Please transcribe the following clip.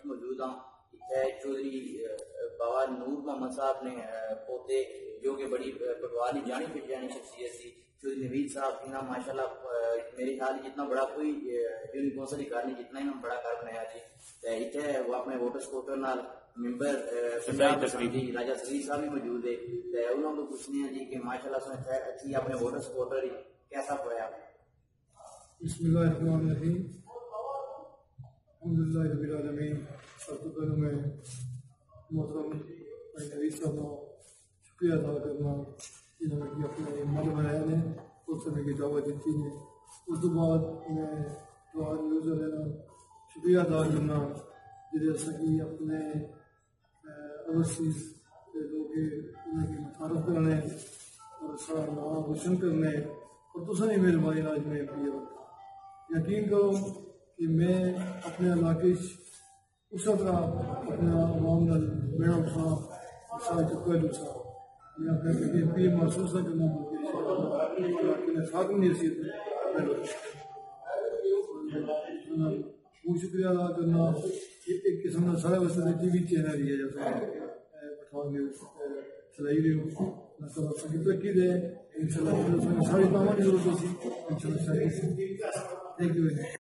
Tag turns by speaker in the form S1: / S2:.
S1: موجود ہوں چودھری بابا نور محمد صاحب نے پوتے جو کہ بڑی پٹواری جانی پہچانی شخصیت تھی. چودھری نوید صاحب انہوں نے ماشاء اللہ میرے خیال جتنا بڑا کوئی یونین کونسل ہی کار نہیں جتنا انہوں نے بڑا کار بنایا جی. اتنے وہ اپنے ووٹر سپورٹر نال ممبر راجا سری صاحب بھی موجود ہے. انہوں کو پوچھنے ہیں جی کہ ماشاء اللہ اچھی اپنے ووٹر سپورٹر کیسا ہوا.
S2: بسم اللہ الرحمن الرحیم. الحمد للہ رب العالمین. سب سے پہلے میں محترم نوید صاحب کا شکریہ ادا کرنا جنہوں نے اپنے مل بنایا نے اس طرح کی دعوت دیتی نے. اس کے بعد میں نیوز والے کا شکریہ ادا کرنا جیسے اپنے اوورسیز لوگ انہیں کی متعارف کرانے اور سارا نام روشن کرنے اور دوسرا ہی مہربانی آج میں اپنی یقین کرو کہ میں اپنے علاقے اس طرح اپنا عوام میرا سارا چکر دوسرا میں اپنے پی محسوس نہ کرنا علاقے میں خاتم نہیں حیثیت شکریہ ادا کرنا. ایک قسم کا سارا ویسے ٹی وی چینل ہی ہے جیسے پٹھان نیوز چلائی رہی ہوں ترقی دے ان شاء اللہ ساری کاموں کی ضرورت ہوتی ان شاء اللہ. Thank you.